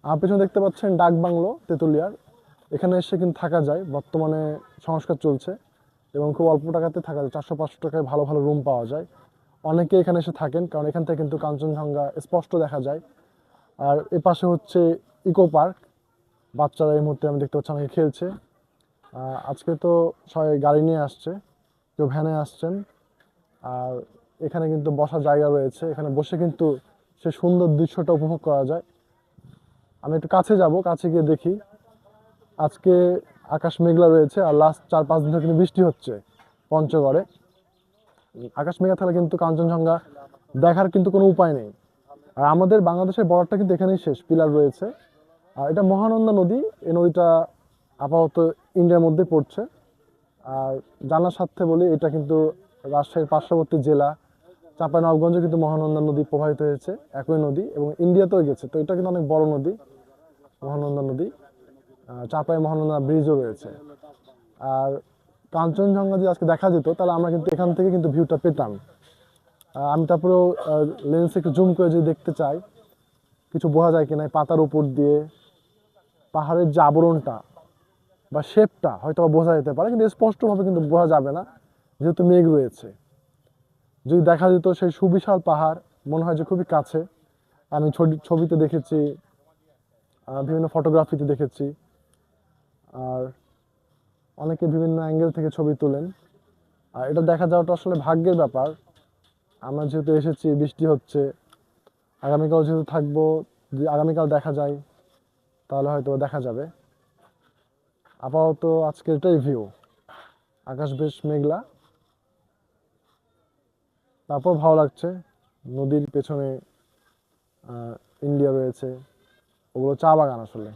আমার পেছনে দেখতে পাচ্ছেন ডাক বাংলো তেঁতুলিয়ার। এখানে এসে কিন্তু থাকা যায়, বর্তমানে সংস্কার চলছে এবং খুব অল্প টাকাতে থাকা যায়, 400-500 টাকায় ভালো ভালো রুম পাওয়া যায়। অনেকে এখানে এসে থাকেন, কারণ এখান থেকে কিন্তু কাঞ্চনজঙ্ঘা স্পষ্ট দেখা যায়। আর এ পাশে হচ্ছে ইকো পার্ক, বাচ্চারা এই মুহূর্তে আমি দেখতে পাচ্ছি অনেকে খেলছে। আজকে তো সবাই গাড়ি নিয়ে আসছে, কেউ ভ্যানে আসছেন। আর এখানে কিন্তু বসার জায়গা রয়েছে, এখানে বসে কিন্তু সে সুন্দর দৃশ্যটা উপভোগ করা যায়। আমি একটু কাছে যাব, কাছে গিয়ে দেখি। আজকে আকাশ মেঘলা রয়েছে, আর লাস্ট 4-5 দিন ধরে কিন্তু বৃষ্টি হচ্ছে পঞ্চগড়ে। আকাশ মেঘলা থাকলে কিন্তু কাঞ্চনজঙ্ঘা দেখার কিন্তু কোনো উপায় নেই। আর আমাদের বাংলাদেশের বর্ডারটা কিন্তু এখানেই শেষ, পিলার রয়েছে। আর এটা মহানন্দা নদী, এই নদীটা আপাতত ইন্ডিয়ার মধ্যে পড়ছে। আর জানার স্বার্থে বলি, এটা কিন্তু রাজশাহীর পার্শ্ববর্তী জেলা চাঁপাইনবাবগঞ্জে কিন্তু মহানন্দা নদী প্রবাহিত হয়েছে, একই নদী, এবং ইন্ডিয়াতেও গেছে। তো এটা কিন্তু অনেক বড় নদী, মহানন্দা নদী। চাঁপাই মহানন্দা ব্রিজও রয়েছে। আর কাঞ্চনজঙ্ঘা যদি আজকে দেখা যেত, তাহলে আমরা কিন্তু এখান থেকে কিন্তু ভিউটা পেতাম। আমি তারপরেও লেন্সে একটু জুম করে যদি দেখতে চাই কিছু বোঝা যায় কিনা, পাতার উপর দিয়ে পাহাড়ের যে আবরণটা বা শেপটা হয়তো বোঝা যেতে পারে, কিন্তু স্পষ্টভাবে কিন্তু বোঝা যাবে না, যেহেতু মেঘ রয়েছে। যদি দেখা যেত সেই সুবিশাল পাহাড়, মনে হয় যে খুবই কাছে। আমি ছবিতে দেখেছি, বিভিন্ন ফটোগ্রাফিতে দেখেছি, আর অনেকে বিভিন্ন অ্যাঙ্গেল থেকে ছবি তোলেন। আর এটা দেখা যাওয়াটা আসলে ভাগ্যের ব্যাপার। আমরা যেহেতু এসেছি, বৃষ্টি হচ্ছে, আগামীকাল যেহেতু থাকবো, যদি আগামীকাল দেখা যায় তাহলে হয়তো দেখা যাবে। আপাতত আজকে এটাই ভিউ, আকাশ বেশ মেঘলা, তারপর ভালো লাগছে। নদীর পেছনে ইন্ডিয়া রয়েছে, ওগুলো চা বাগান আসলে।